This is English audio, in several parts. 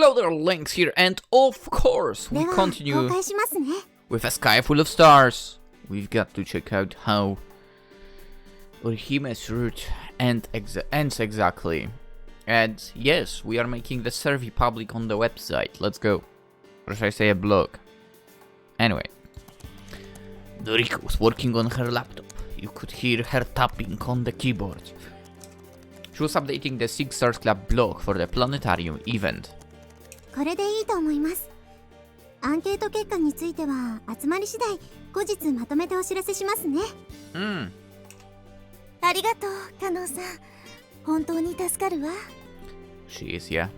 Hello there, Lynx here, and of course we continue with a sky full of stars. We've got to check out how Orihime's route ends exactly. And yes, we are making the survey public on the website. Let's go. Or should I say a blog? Anyway. Noriko was working on her laptop. You could hear her tapping on the keyboard. She was updating the Six Stars Club blog for the planetarium event. これでいいと思います。アンケート結果については集まり次第後日まとめてお知らせしますね。ありがとう、カノンさん。本当に助かるわ。She is, yeah.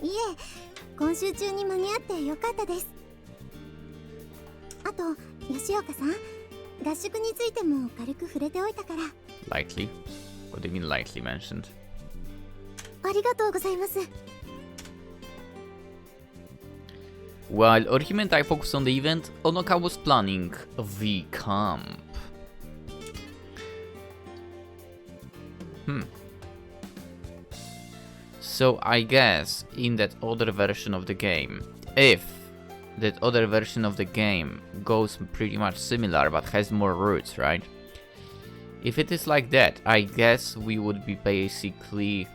いえ、今週中に間に合ってよかったです。あと、吉岡さん、合宿についても軽く触れておいたから。Lightly? What do you mean lightly mentioned? ありがとうございます。While Orihime and I focused on the event, Onoka was planning the camp. So I guess in that other version of the game, if that other version of the game goes pretty much similar but has more routes, right? If it is like that, I guess we would be basically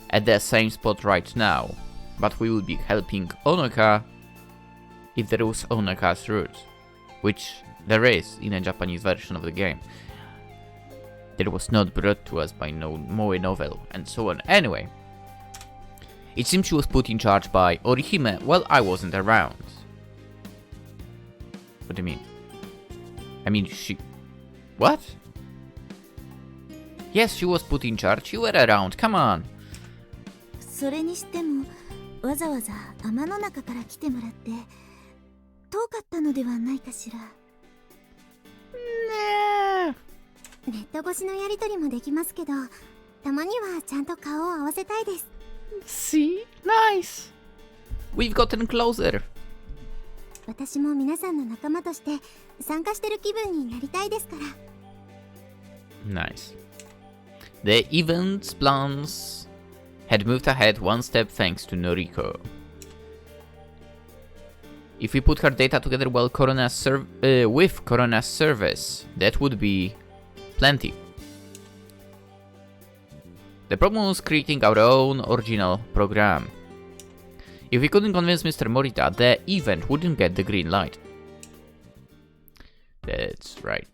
at the same spot right now. But we will be helping Onoka if there was Onoka's route, which there is in a Japanese version of the game. That was not brought to us by no Moe novel, and so on. Anyway, it seems she was put in charge by Orihime while I wasn't around. What do you mean? I mean, she... What? Yes, she was put in charge. You were around, come on. それにしてもわざわざ天の中から来てもらって遠かったのではないかしら。ネット越しのやりとりもできますけど、たまにはちゃんと顔を合わせたいです。See? Nice! We've gotten closer. 私も皆さんの仲間として参加してる気分になりたいですから。Nice. The event's plans had moved ahead one step thanks to Noriko. If we put her data together with Corona's service, that would be plenty. The problem was creating our own original program. If we couldn't convince Mr. Morita, the event wouldn't get the green light. That's right,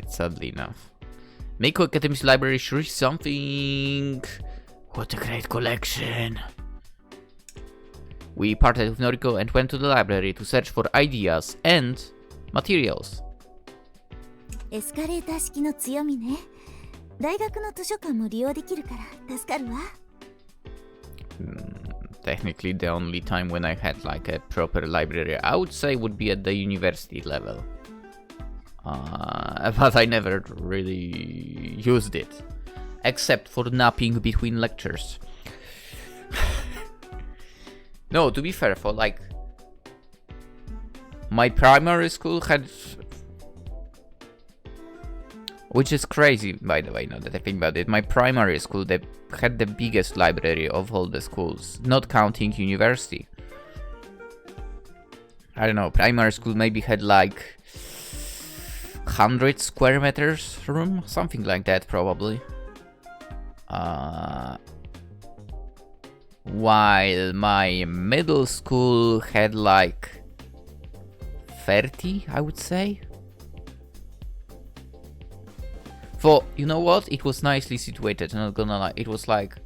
sadly enough. Meiko Academy's library sure is something. What a great collection! We parted with Noriko and went to the library to search for ideas and materials. エスカレーター式の強みね。大学の図書館も利用できるから助かるわ。Technically, the only time when I had like a proper library, I would say, would be at the university level. But I never really used it. Except for napping between lectures. No, to be fair, for like my primary school had, which is crazy by the way now that I think about it, my primary school, they had the biggest library of all the schools, not counting university. I don't know, primary school maybe had like 100 square meters room, something like that probably. While my middle school had like 30, I would say. For, you know what, it was nicely situated, I'm not gonna lie, it was like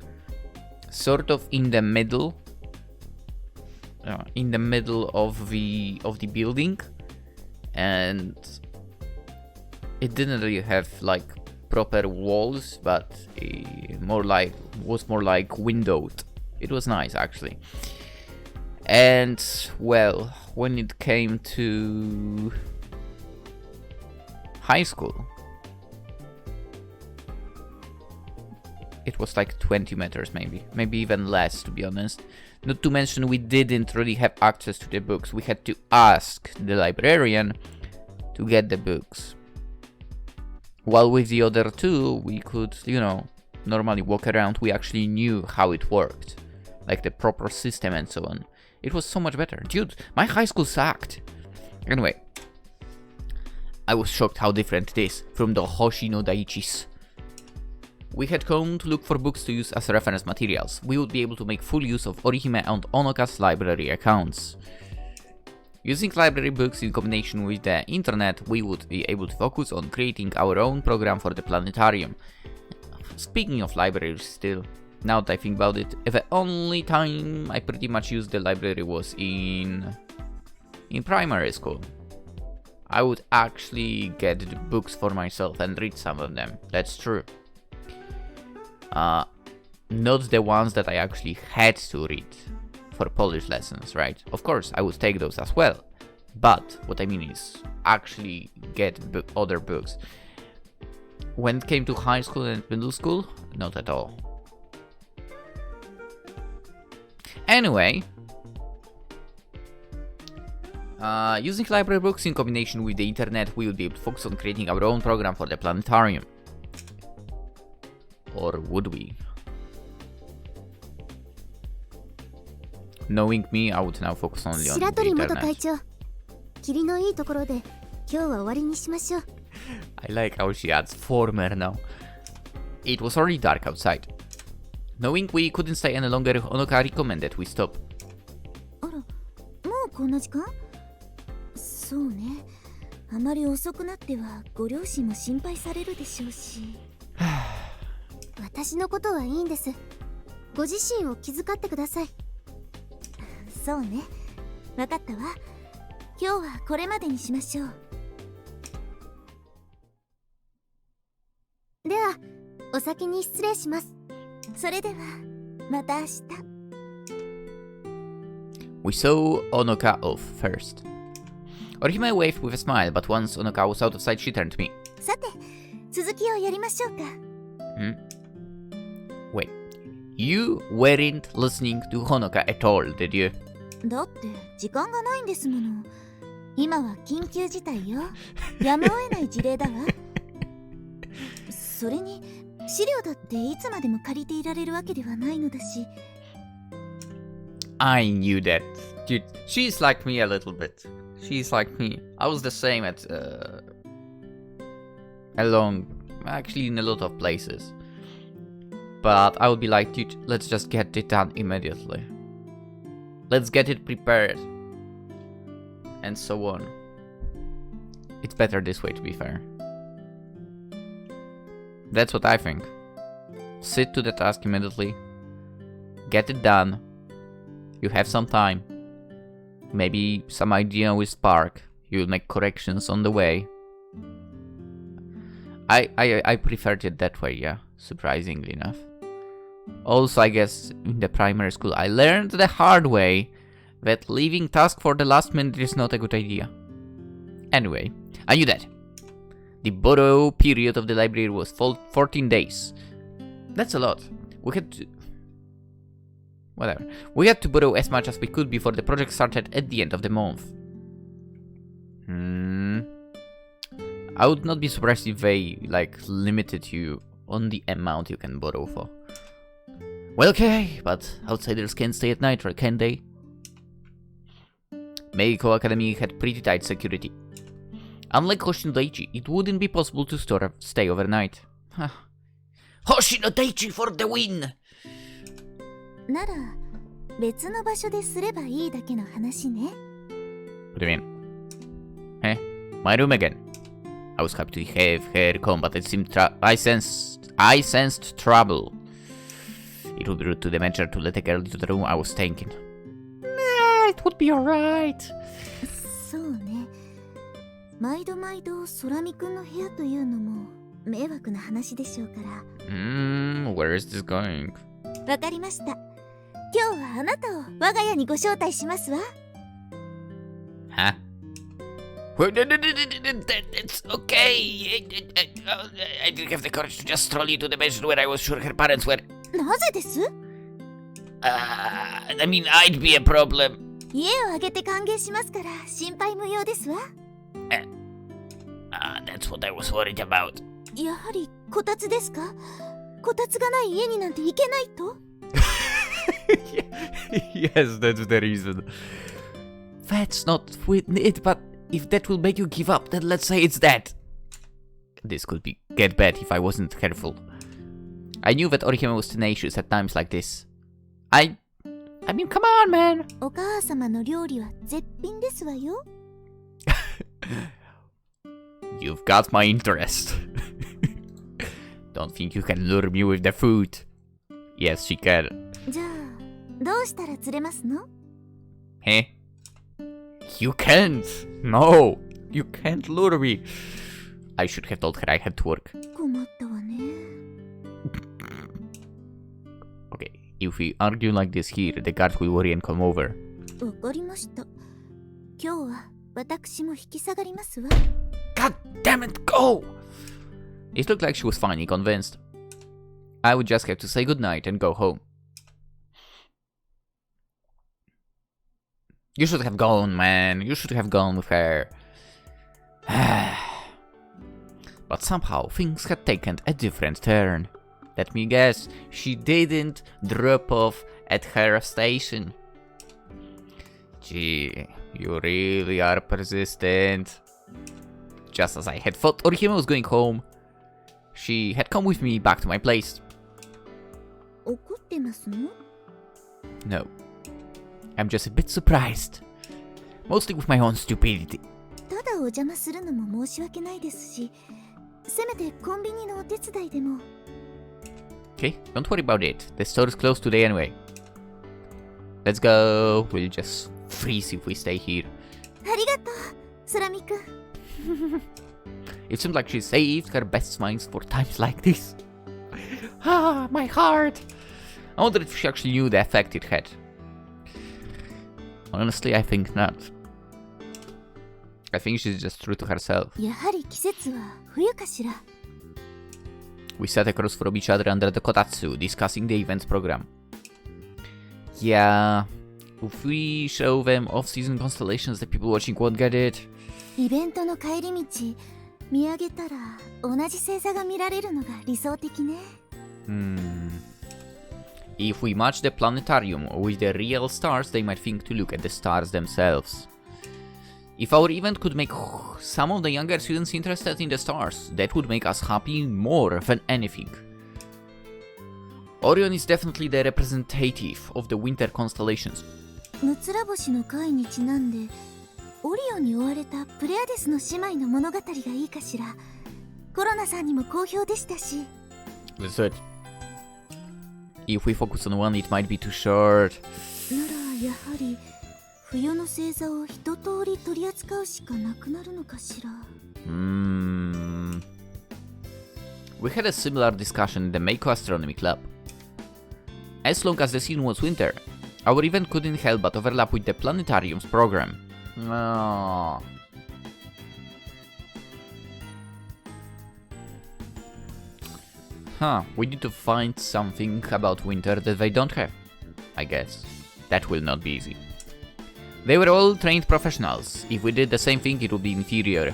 sort of in the middle of the building, and it didn't really have like proper walls, but was more like windowed. It was nice actually. And well, when it came to high school, it was like 20 meters maybe even less, to be honest. Not to mention we didn't really have access to the books. We had to ask the librarian to get the books. While with the other two, we could, you know, normally walk around. We actually knew how it worked. like the proper system and so on. It was so much better. Dude, my high school sucked. Anyway, I was shocked how different it is from the Hoshi no Daichis. We had home to look for books to use as reference materials. We would be able to make full use of Orihime and Onoka's library accounts. Using library books in combination with the internet, we would be able to focus on creating our own program for the planetarium. Speaking of libraries still, now that I think about it, the only time I pretty much used the library was in primary school. I would actually get the books for myself and read some of them, that's true. Not the ones that I actually had to read for Polish lessons, right? Of course, I would take those as well. But what I mean is actually get other books. When it came to high school and middle school, not at all. Anyway, using library books in combination with the internet, we would be able to focus on creating our own program for the planetarium. Or would we? Knowing me, I would now focus only on the internet. I like how she adds former now. It was already dark outside. Knowing we couldn't stay any longer, Onoka recommended we stop. あら、もうこんな時間？そうね。あまり遅くなってはご両親も心配されるでしょうし。私のことはいいんです。ご自身を気遣ってください。そうね。わかったわ。今日はこれまでにしましょう。では、お先に失礼します。それでは、また明日。We saw Onoka off first. Orihime waved with a smile, but once Onoka was out of sight, she turned to me. さて、続きをやりましょうか。Wait, you weren't listening to Honoka at all, did you? だって時間がないんですもの。今は緊急事態よ。やむを得ない事例だわ。それに資料だっていつまでも借りていられるわけではないのだし。I knew that. Dude, she's like me a little bit. She's like me. I was the same at actually in a lot of places. But I would be like, dude, let's just get it done immediately. Let's get it prepared. And so on. It's better this way, to be fair. That's what I think. Sit to the task immediately. Get it done. You have some time. Maybe some idea will spark. You'll make corrections on the way. I preferred it that way, yeah. Surprisingly enough. Also, I guess in the primary school I learned the hard way that leaving task for the last minute is not a good idea. Anyway, I knew that. The borrow period of the library was 14 days. That's a lot. We had to borrow as much as we could before the project started at the end of the month. I would not be surprised if they, limited you on the amount you can borrow for. Well, okay, but outsiders can't stay at night, right, can they? Meiko Academy had pretty tight security. Unlike Hoshi no Daichi, it wouldn't be possible to stay overnight. Hoshi no Daichi for the win! なら、別の場所ですればいいだけの話ね。What do you mean? Eh? My room again. I was happy to have her come, but it seemed I sensed trouble. It would be rude to the manager to let a girl into the room I was staying in. Nah, it would be alright. そうね。毎度毎度空見くんの部屋というのも迷惑な話でしょうから。Where is this going? わかりました。今日はあなたを我が家にご招待しますわ。Huh? It's okay. I didn't have the courage to just stroll into the bedroom where I was sure her parents were. なぜです？ I mean, I'd be a problem. 家をあげて歓迎しますから心配無用ですわ。That's what I was worried about. やはりこたつですか？こたつがない家になんて行けないと？ Yes, that's the reason. That's not it, but if that will make you give up, then let's say it's that. This could get bad if I wasn't careful. I knew that Orihime was tenacious at times like this. I mean, come on, man. お母様の料理は絶品ですわよ。You've got my interest. Don't think you can lure me with the food. Yes, she can. じゃあ、どうしたら釣れますの？ Eh? You can't. No, you can't lure me. I should have told her I had to work. 困ったわね。Okay, if we argue like this here, the guards will worry and come over. わかりました。今日は私も引き下がりますわ。God damn it, go! It looked like she was finally convinced. I would just have to say goodnight and go home. You should have gone, man. You should have gone with her. But somehow things had taken a different turn. Let me guess, she didn't drop off at her station. Gee, you really are persistent. Just as I had thought Orihime was going home, she had come with me back to my place. 怒ってますの？ No. I'm just a bit surprised. Mostly with my own stupidity. ただお邪魔するのも申し訳ないですし、せめてコンビニのお手伝いでも。Okay, don't worry about it. The store is closed today anyway. Let's go. We'll just freeze if we stay here. ありがとう、空見くん。It seems like she saved her best minds for times like this. Ah, my heart! I wonder if she actually knew the effect it had. Honestly, I think not. I think she's just true to herself. やはり季節は冬かしら。We sat across from each other under the kotatsu, discussing the event's program. Yeah, if we show them off-season constellations, the people watching won't get it. イベントの帰り道、見上げたら同じ星座が見られるのが理想的ね。If we match the planetarium with the real stars, they might think to look at the stars themselves. If our event could make some of the younger students interested in the stars, that would make us happy more than anything. Orion is definitely the representative of the winter constellations. 六つら星の会にちなんで、オリオンに追われたプレアデスの姉妹の物語がいいかしら。コロナさんにも好評でしたし。That's it. If we focus on one, it might be too short. ならやはり冬の星座を一通り取り扱うしかなくなるのかしら。We had a similar discussion in the Meiko Astronomy Club. As long as the season was winter, our event couldn't help but overlap with the planetarium's program. Oh. Huh, we need to find something about winter that they don't have. I guess. That will not be easy. They were all trained professionals. If we did the same thing, it would be inferior.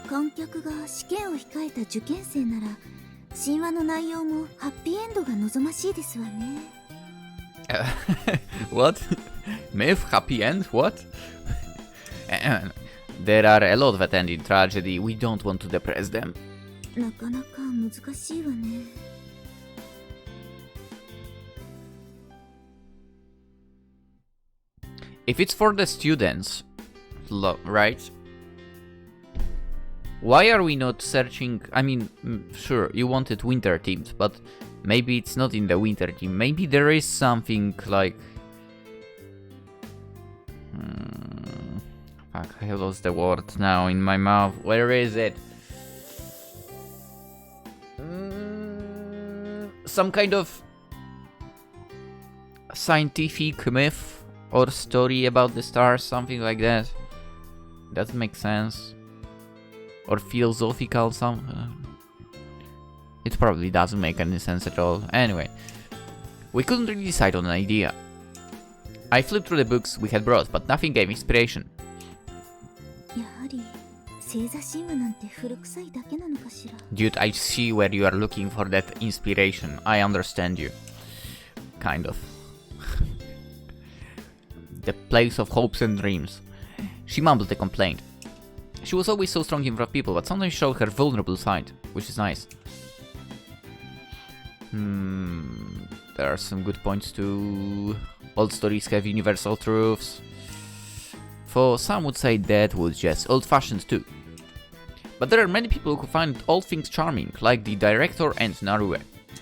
観客が試験を控えた受験生なら、神話の内容もハッピーエンドが望ましいですわね。What? Myth? Happy end? What? There are a lot that end in tragedy. We don't want to depress them. なかなか難しいわね。If it's for the students, right? Why are we not searching? I mean, sure, you wanted winter themed, but maybe it's not in the winter theme. Maybe there is something like... Fuck, I lost the word now in my mouth. Where is it? Some kind of scientific myth or story about the stars, something like that. Doesn't make sense. Or philosophical something. It probably doesn't make any sense at all. Anyway, we couldn't really decide on an idea. I flipped through the books we had brought, but nothing gave inspiration. やはり星座神話なんて古臭いだけなのかしら。 Dude, I see where you are looking for that inspiration. I understand you. kind of. The place of hopes and dreams. She mumbled a complaint. She was always so strong in front of people, but sometimes showed her vulnerable side, which is nice. There are some good points too. Old stories have universal truths. For some would say that was just old-fashioned too. But there are many people who find all things charming, like the director and Narue.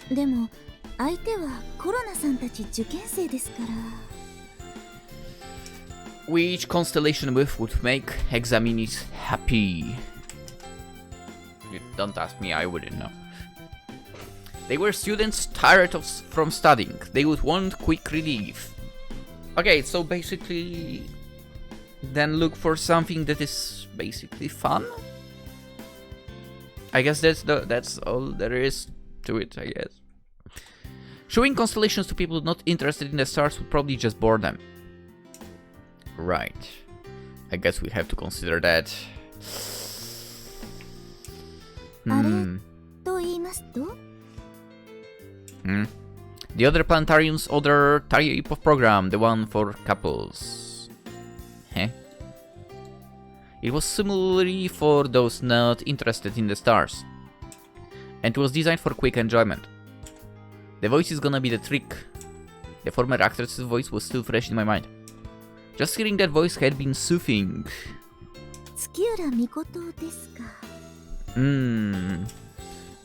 でも相手はコロナさんたち受験生ですから。Which constellation with would make examinees happy? Don't ask me, I wouldn't know. They were students tired from studying. They would want quick relief. Okay, so basically, then look for something that is basically fun. I guess that's all there is to it, I guess. Showing constellations to people not interested in the stars would probably just bore them. Right. I guess we have to consider that. あれと言いますと? The other planetarium's other type of program, the one for couples. Huh? It was similarly for those not interested in the stars. And it was designed for quick enjoyment. The voice is gonna be the trick. The former actress's voice was still fresh in my mind. Just hearing that voice had been soothing. 月浦美琴ですか?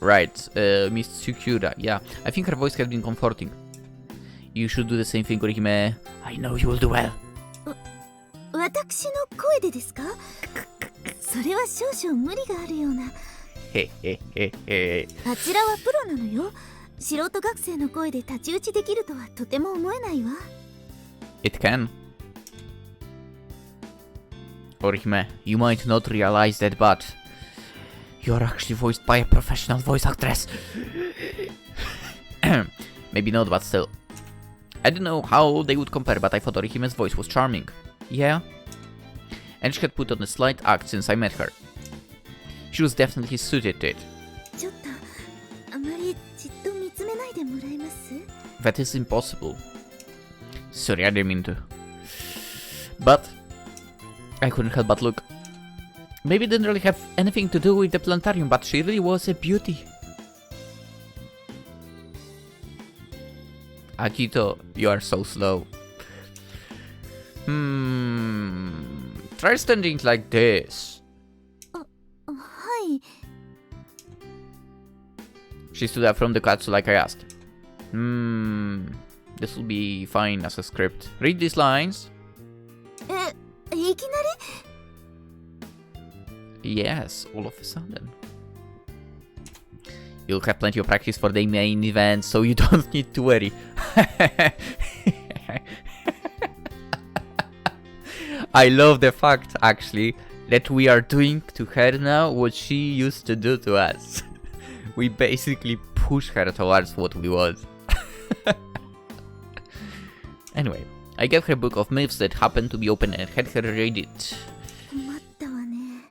Right, Miss Tsukura. Yeah, I think her voice had been comforting. You should do the same thing, Orihime. I know you will do well. 私の声でですか? それは少々無理があるような。へへへへ。あちらはプロなのよ。素人学生の声で太刀打ちできるとはとても思えないわ。It can. Orihime, you might not realize that, but you're actually voiced by a professional voice actress. Maybe not, but still. I don't know how they would compare, but I thought Orihime's voice was charming. Yeah? And she had put on a slight act since I met her. She was definitely suited to it. ちょっとあまりじっと見つめないでもらえます? That is impossible. Sorry, I didn't mean to. But I couldn't help but look. Maybe it didn't really have anything to do with the planetarium, but she really was a beauty. Akito, you are so slow. Try standing like this. はい。 She stood up from the katsu like I asked. This will be fine as a script. Read these lines. いきなり? Yes, all of a sudden. You'll have plenty of practice for the main event, so you don't need to worry. I love the fact, actually, that we are doing to her now what she used to do to us. We basically push her towards what we was. Anyway, I gave her a book of myths that happened to be open and had her read it. 困ったわね。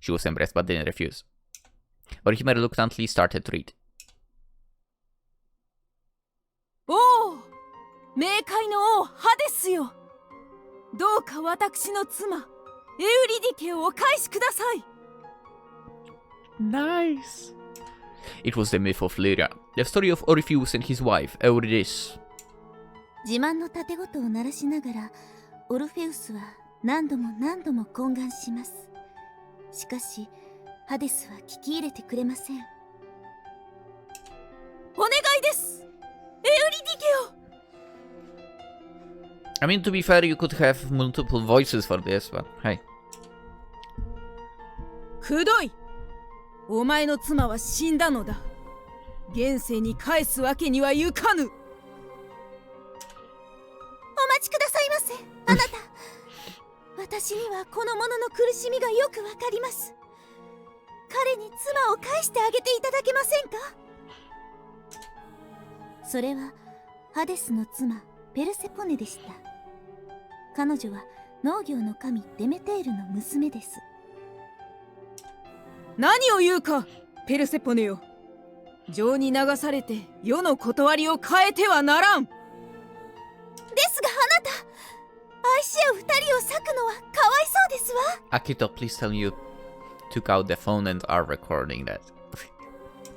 She was impressed but didn't refuse. Orihime reluctantly started to read. おお、冥界の王ハデスよ。どうか私の妻エウリディケをお返しください。 Nice. It was the myth of Lyra, the story of Orpheus and his wife, Eurydice. 自慢の盾事を鳴らしながらオルフェウスは何度も何度も懇願します。しかしハデスは聞き入れてくれません。お願いです、エウリディケを。 I mean, to be fair, you could have multiple voices for this, but hey. くどい。お前の妻は死んだのだ。現世に返すわけにはいかぬ。お待ちくださいませ、あなた。私にはこの者の苦しみがよくわかります。彼に妻を返してあげていただけませんか？それはハデスの妻ペルセポネでした。彼女は農業の神デメテールの娘です。何を言うか、ペルセポネよ。情に流されて世の断りを変えてはならん。ですがあなた、愛し合う二人を裂くのはかわいそうですわ。 Akito, please tell me you took out the phone and are recording that.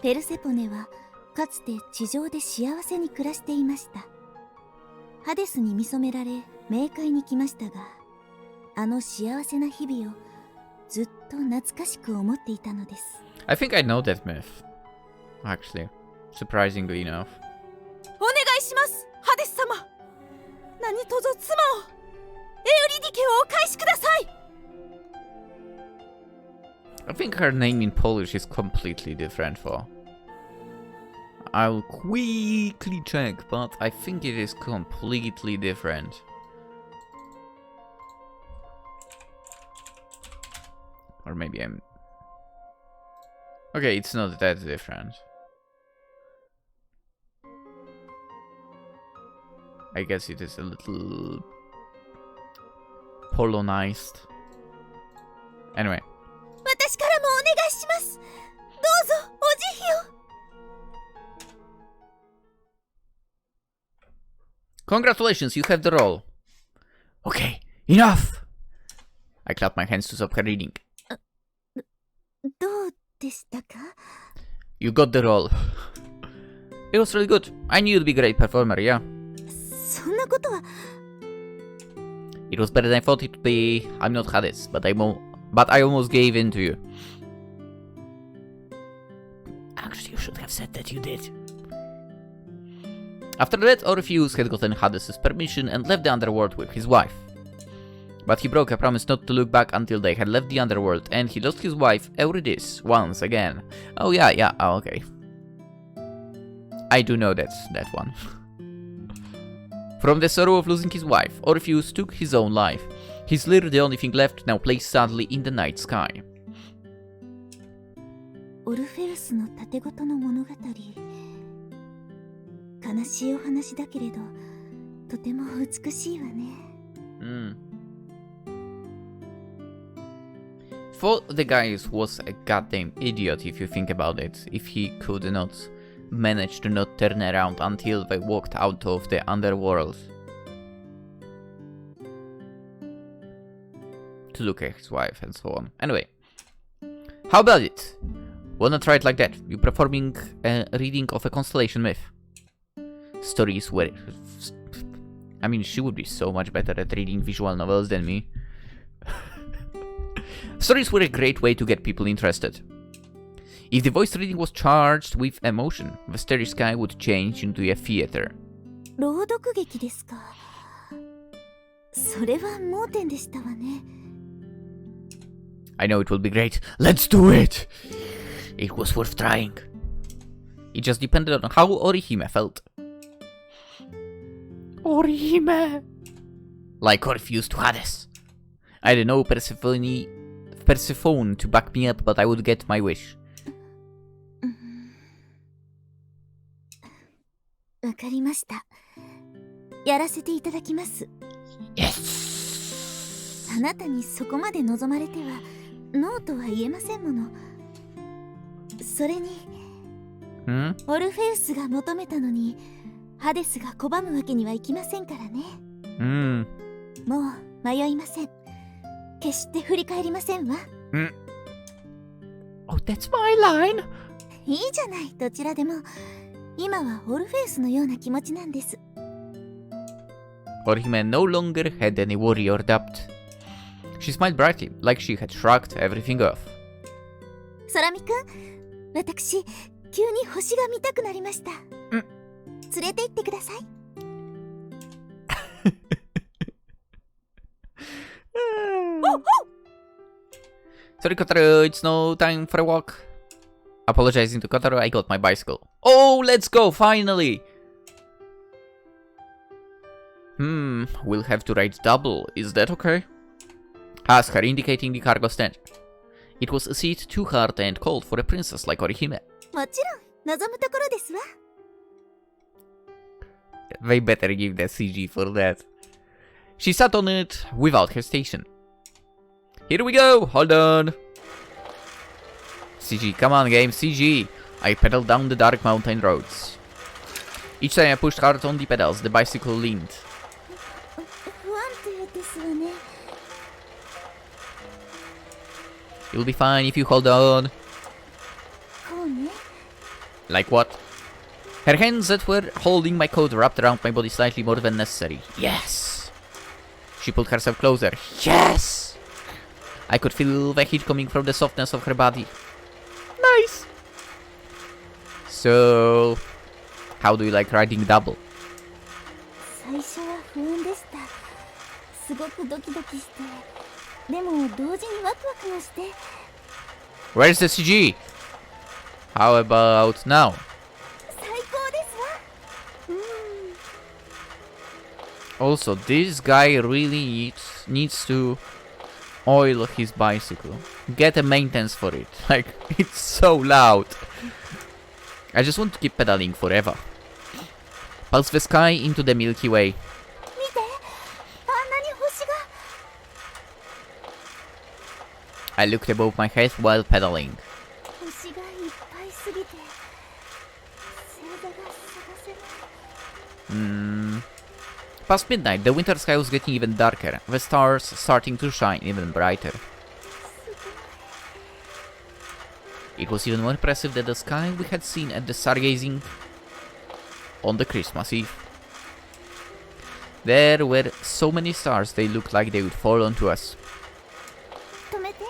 ペルセポネはかつて地上で幸せに暮らしていました。ハデスに見初められ冥界に来ましたが、あの幸せな日々をずっと懐かしく思っていたのです。 I think I know that myth. Actually, surprisingly enough. お願いします、ハデス様。何とぞ妻を、エウリディケをお返しください。 I think her name in Polish is completely different for. I'll quickly check, but I think it is completely different. Or maybe I'm... Okay, it's not that different. I guess it is a little... Polonized. Anyway. 私からもお願いします。どうぞお慈悲を。 Congratulations, you have the role. Okay, enough! I clap my hands to stop her reading. どうでしたか？ You got the role. It was really good. I knew you'd be a great performer, yeah. そんなことは。 It was better than I thought it would be. I'm not Hades, but I almost gave in to you. Actually, you should have said that you did. After that, Orpheus had gotten Hades' permission and left the underworld with his wife. But he broke a promise not to look back until they had left the underworld, and he lost his wife, Eurydice, once again. Oh yeah, oh, okay. I do know that one. From the sorrow of losing his wife, Orpheus took his own life. His lyre, the only thing left, now plays sadly in the night sky. オルフェウスの盾事の物語。悲しいお話だけれど、とても美しいわね。For the guy was a goddamn idiot if you think about it, if he could not manage to not turn around until they walked out of the underworld to look at his wife and so on. Anyway, how about it? Wanna try it like that? You performing a reading of a constellation myth. Stories were... I mean, she would be so much better at reading visual novels than me. Stories were a great way to get people interested. If the voice reading was charged with emotion, the starry sky would change into a theater. 朗読劇ですか。それは盲点でしたわね。I know it will be great. Let's do it! It was worth trying. It just depended on how Orihime felt. Orihime! Like Orpheus to Hades. I don't know Persephone to back me up, but I would get my wish. わかりました。やらせていただきます。Yes! あなたにそこまで望まれてはノーとは言えませんもの。それに、オルフェウスが求めたのにハデスが拒むわけにはいきませんからね。もう迷いません。決して振り返りませんわ。Oh, that's my line! いいじゃない、どちらでも。今はオルフェウスのような気持ちなんです。Orihime no longer had any worry or doubt. She smiled brightly, like she had shrugged everything off. 空見くん、私、急に星が見たくなりました。連れて行ってください。Sorry, Kotaro, it's no time for a walk. Apologizing to Kotaro, I got my bicycle. Oh, let's go, finally! We'll have to ride double. Is that okay? Ask her, indicating the cargo stand. It was a seat too hard and cold for a princess like Orihime. もちろん、望むところですわ。They better give the CG for that. She sat on it without hesitation. Here we go! Hold on! CG, come on game, CG! I pedaled down the dark mountain roads. Each time I pushed hard on the pedals, the bicycle leaned. 不安定ですわね。 You'll be fine if you hold on. こうね。 Like what? Her hands that were holding my coat wrapped around my body slightly more than necessary. Yes! She pulled herself closer. Yes! I could feel the heat coming from the softness of her body. Nice! So, how do you like riding double? 最初は不安でした。すごくドキドキして。でも同時にワクワクもして。 Where's the CG? How about now? 最高ですわ。Also, this guy really needs to oil his bicycle. Get a maintenance for it. Like, it's so loud. I just want to keep pedaling forever. Pulse the sky into the Milky Way. 見て、あんなに星が。 I looked above my head while pedaling. 星がいっぱいすぎて星座が探せない。 Past midnight, the winter sky was getting even darker, the stars starting to shine even brighter. It was even more impressive than the sky we had seen at the stargazing on the Christmas Eve. There were so many stars they looked like they would fall onto us. 止めて。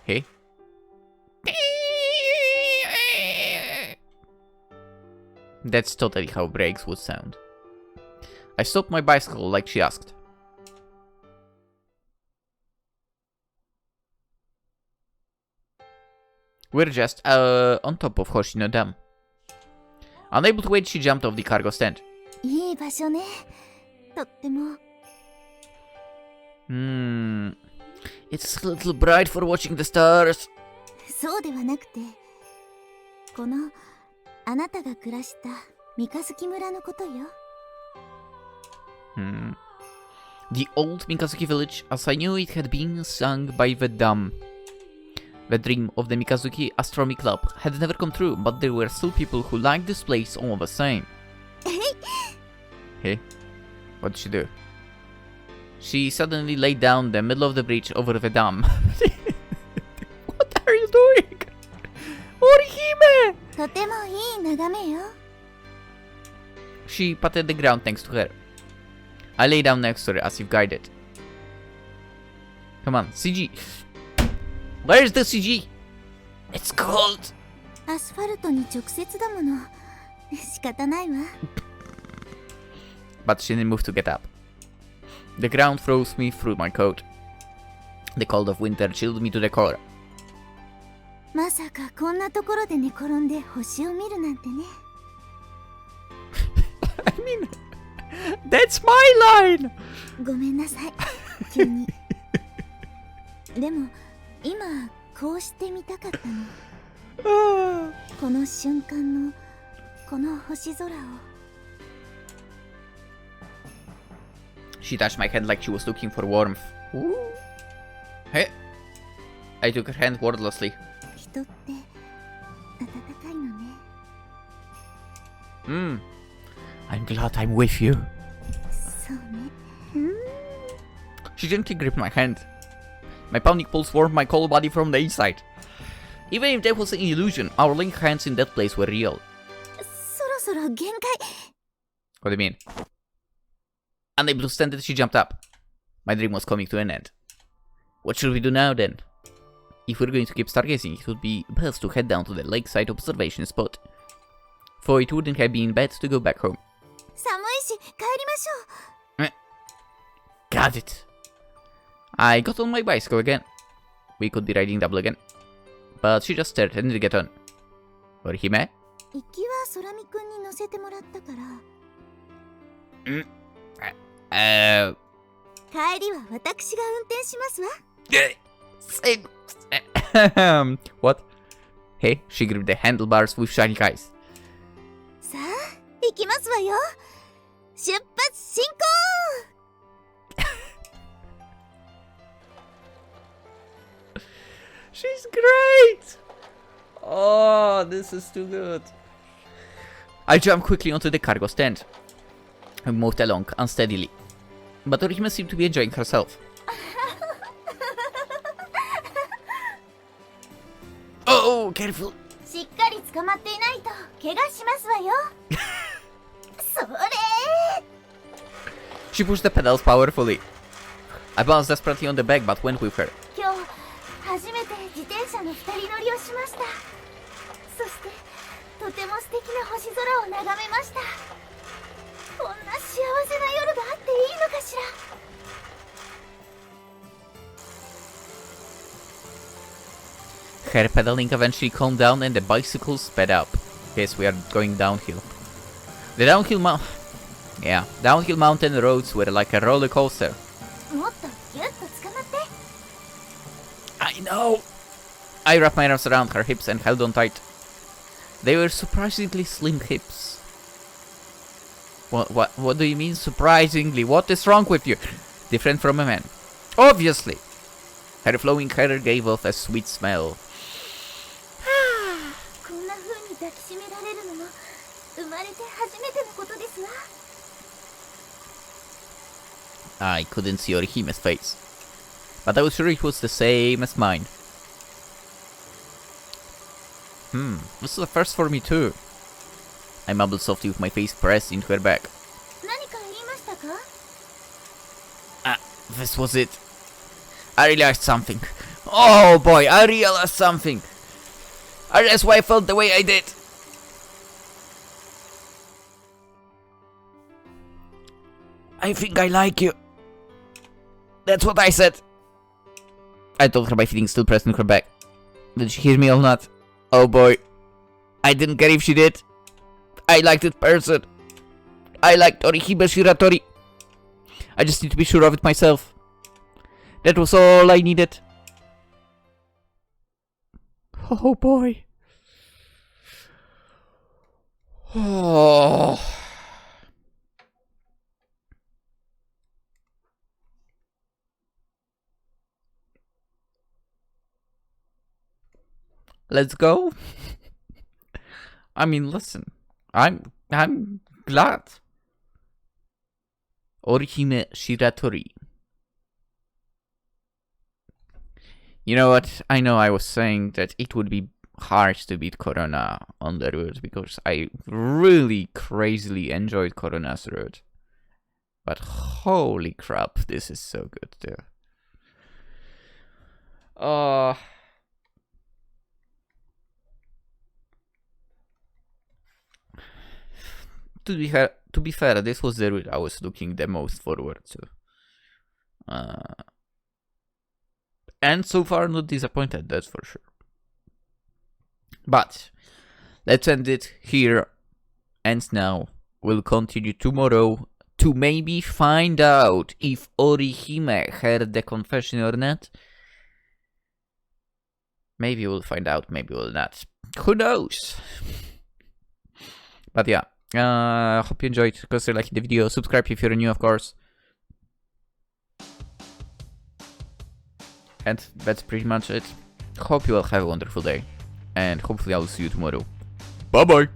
Hey? That's totally how brakes would sound. I stopped my bicycle like she asked. We're just on top of Hoshino Dam. Unable to wait, she jumped off the cargo stand. いい場所ね。とっても。 It's a little bright for watching the stars. そうではなくて、このあなたが暮らした三日月村のことよ。 The old Mikazuki village, as I knew it had been sung by the dam. The dream of the Mikazuki Astronomy Club had never come true, but there were still people who liked this place all the same. Hey, what did she do? She suddenly laid down the middle of the bridge over the dam. What are you doing? Orihime! とてもいい眺めよ。 She patted the ground next to her. I lay down next to her as if guided. Come on, CG. Where's the CG? It's cold. アスファルトに直接だもの。仕方ないわ。 But she didn't move to get up. The ground froze me through my coat. The cold of winter chilled me to the core. まさかこんなところで寝転んで星を見るなんてね。I mean, that's my line! ごめんなさい。急に。でも今こうしてみたかったの。この瞬間のこの星空を。 She touched my hand like she was looking for warmth. Ooh. Hey. I took her hand wordlessly. 人って暖かいのね。 I'm glad I'm with you. そうね。 She gently gripped my hand. My pounding pulse warmed my cold body from the inside. Even if that was an illusion, our linked hands in that place were real. そろそろ限界。 What do you mean? Unable to stand it, she jumped up. My dream was coming to an end. What should we do now then? If we're going to keep stargazing, it would be best to head down to the lakeside observation spot. For it wouldn't have been bad to go back home. 寒いし帰りましょう。 Got it. I got on my bicycle again. We could be riding double again. But she just stared and didn't get on. Orihime? 行きは空見くんに乗せてもらったから。帰りは私が運転しますわ。 What? Hey, she gripped the handlebars with shiny eyes. さあ、行きますわよ。出発進行。 She's great! Oh, this is too good. I jumped quickly onto the cargo stand and moved along unsteadily. But Orihime seemed to be enjoying herself. Oh, careful. しっかり捕まっていないと怪我しますわよ。それ She pushed the pedals powerfully. I bounced desperately on the back but went with her. 今日初めて自転車の二人乗りをしました。そしてとても素敵な星空を眺めました。こんな幸せな夜があっていいのかしら。Her pedaling eventually calmed down and the bicycle sped up. Yes, we are going downhill. The downhill mountain roads were like a roller coaster. もっとギュッと捕まって。I know! I wrapped my arms around her hips and held on tight. They were surprisingly slim hips. What do you mean surprisingly? What is wrong with you? Different from a man. Obviously! Her flowing hair gave off a sweet smell. こんな風に抱きしめられるのも生まれて初めてのことですわ。I couldn't see Orihime's face, but I was sure it was the same as mine. This is a first for me too. I mumbled softly with my face pressed into her back. 何か言いましたか？ This was it. I realized something. Oh boy, I realized something. I realized why I felt the way I did. I think I like you. That's what I said. I told her my feelings still pressed in her back. Did she hear me or not? Oh boy. I didn't care if she did. I liked that person. I liked Orihime Shiratori. I just need to be sure of it myself. That was all I needed. Oh boy. Oh. Let's go. I mean, listen. I'm glad. Orihime Shiratori. You know what? I know I was saying that it would be hard to beat Corona on the route because I really crazily enjoyed Corona's route. But holy crap, this is so good too. To be fair, this was the route I was looking the most forward to. And so far not disappointed, that's for sure. But let's end it here and now. We'll continue tomorrow to maybe find out if Orihime heard the confession or not. Maybe we'll find out, maybe we'll not. Who knows? But yeah. Hope you enjoyed. Consider liking the video, subscribe if you're new, of course. And that's pretty much it. Hope you all have a wonderful day, and hopefully I will see you tomorrow. Bye bye!